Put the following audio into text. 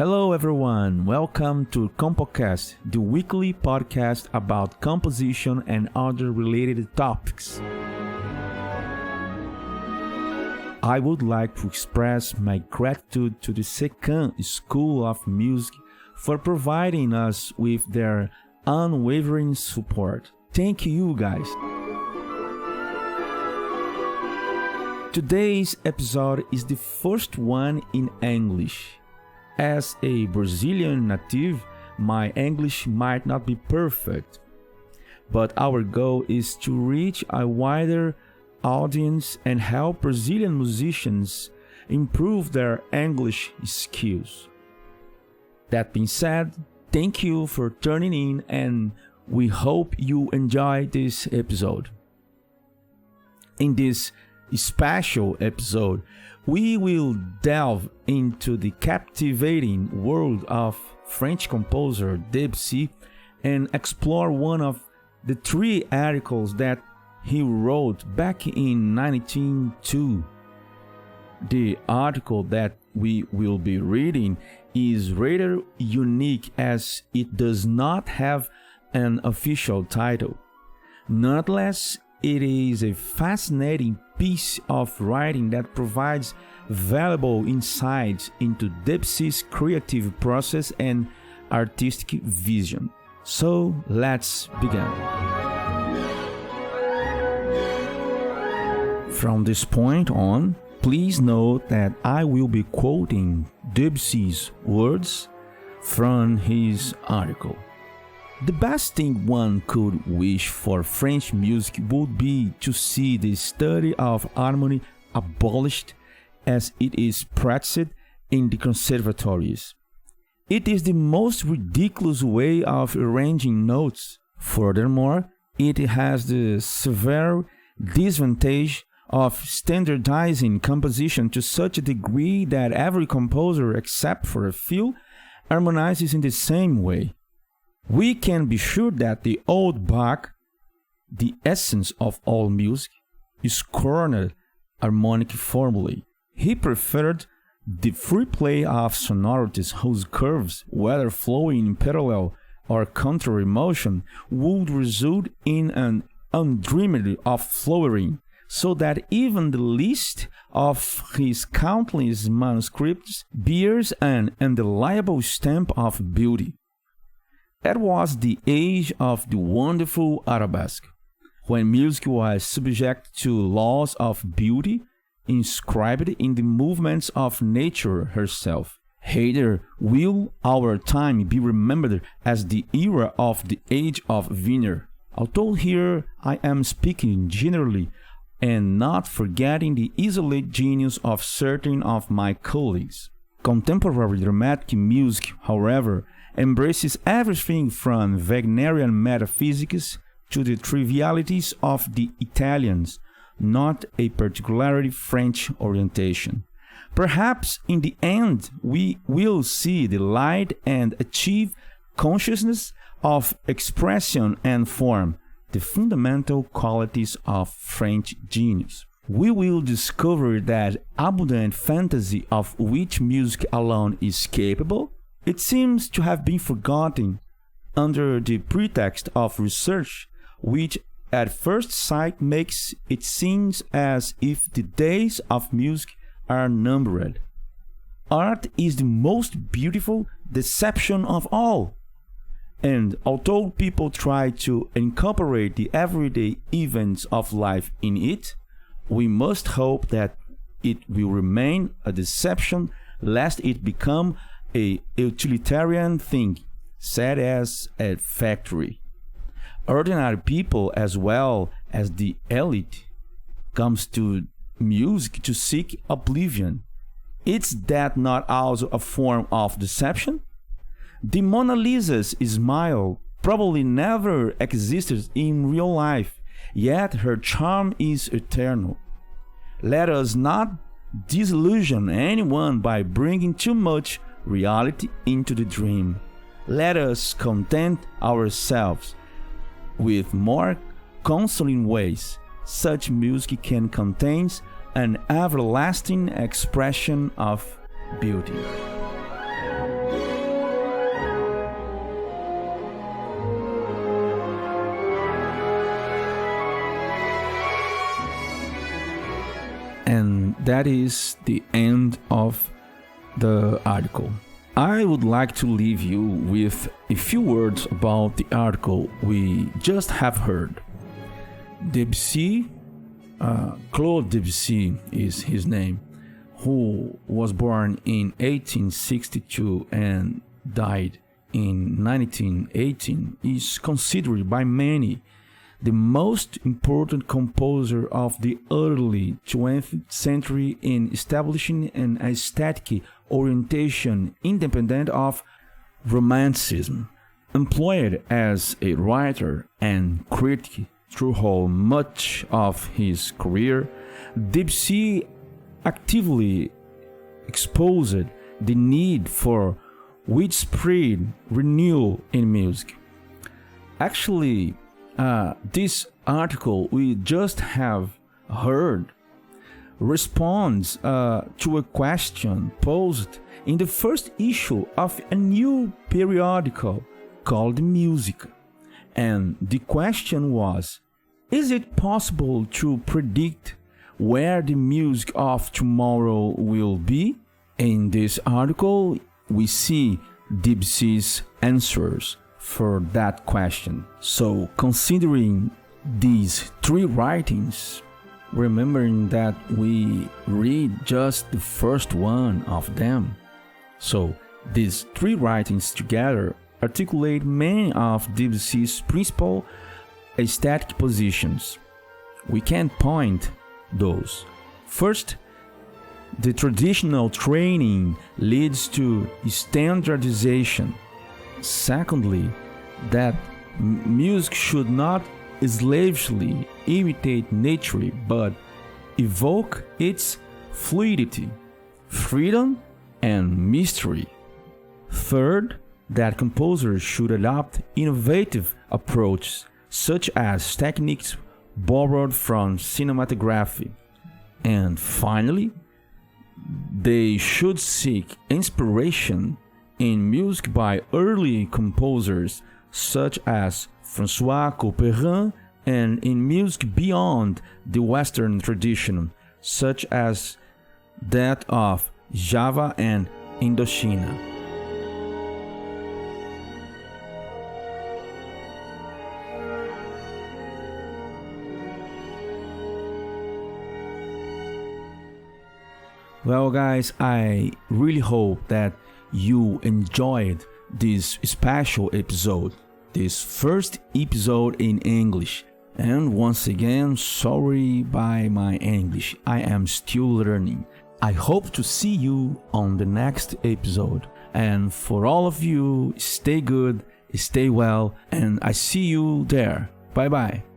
Hello everyone, welcome to Compocast, the weekly podcast about composition and other related topics. I would like to express my gratitude to the Second School of Music for providing us with their unwavering support. Thank you guys. Today's episode is the first one in English. As a Brazilian native, my English might not be perfect, but our goal is to reach a wider audience and help Brazilian musicians improve their English skills. That being said, thank you for tuning in and we hope you enjoy this episode. In this special episode, we will delve into the captivating world of French composer Debussy and explore one of the three articles that he wrote back in 1902. The article that we will be reading is rather unique as it does not have an official title. Nonetheless, it is a fascinating piece of writing that provides valuable insights into Debussy's creative process and artistic vision. So let's begin. From this point on, please note that I will be quoting Debussy's words from his article. The best thing one could wish for French music would be to see the study of harmony abolished as it is practiced in the conservatories. It is the most ridiculous way of arranging notes. Furthermore, it has the severe disadvantage of standardizing composition to such a degree that every composer, except for a few, harmonizes in the same way. We can be sure that the old Bach, the essence of all music, scorned harmonic formulae. He preferred the free play of sonorities whose curves, whether flowing in parallel or contrary motion, would result in an undreamed of flowering, so that even the least of his countless manuscripts bears an indelible stamp of beauty. That was the age of the wonderful arabesque, when music was subject to laws of beauty inscribed in the movements of nature herself. Hither will our time be remembered as the era of the age of Wiener. Although here I am speaking generally and not forgetting the isolated genius of certain of my colleagues. Contemporary dramatic music, however, embraces everything from Wagnerian metaphysics to the trivialities of the Italians, not a particularly French orientation. Perhaps in the end we will see the light and achieve consciousness of expression and form, the fundamental qualities of French genius. We will discover that abundant fantasy of which music alone is capable. It seems to have been forgotten under the pretext of research, which at first sight makes it seem as if the days of music are numbered. Art is the most beautiful deception of all. And although people try to incorporate the everyday events of life in it, we must hope that it will remain a deception lest it become a utilitarian thing, such as a factory. Ordinary people as well as the elite comes to music to seek oblivion. Is that not also a form of deception? The Mona Lisa's smile probably never existed in real life, yet her charm is eternal. Let us not disillusion anyone by bringing too much reality into the dream. Let us content ourselves with more consoling ways. Such music can contain an everlasting expression of beauty. And that is the end of the article. I would like to leave you with a few words about the article we just have heard. Debussy, Claude Debussy is his name, who was born in 1862 and died in 1918, is considered by many the most important composer of the early 20th century in establishing an aesthetic orientation independent of Romanticism. Employed as a writer and critic throughout much of his career, Debussy actively exposed the need for widespread renewal in music. Actually, this article we just have heard responds to a question posed in the first issue of a new periodical called Music. And the question was, is it possible to predict where the music of tomorrow will be? In this article, we see Debussy's answers for that question. So, considering these three writings, remembering that we read just the first one of them, so these three writings together articulate many of Debussy's principal aesthetic positions. We can point those. First, the traditional training leads to standardization. Secondly, that music should not slavishly imitate nature, but evoke its fluidity, freedom, and mystery. Third, that composers should adopt innovative approaches, such as techniques borrowed from cinematography. And finally, they should seek inspiration in music by early composers such as François Couperin, and in music beyond the Western tradition, such as that of Java and Indochina. Well, guys, I really hope that you enjoyed this special episode, this first episode in English. And once again, sorry by my English, I am still learning. I hope to see you on the next episode. And for all of you, stay good, stay well, and I see you there. Bye bye.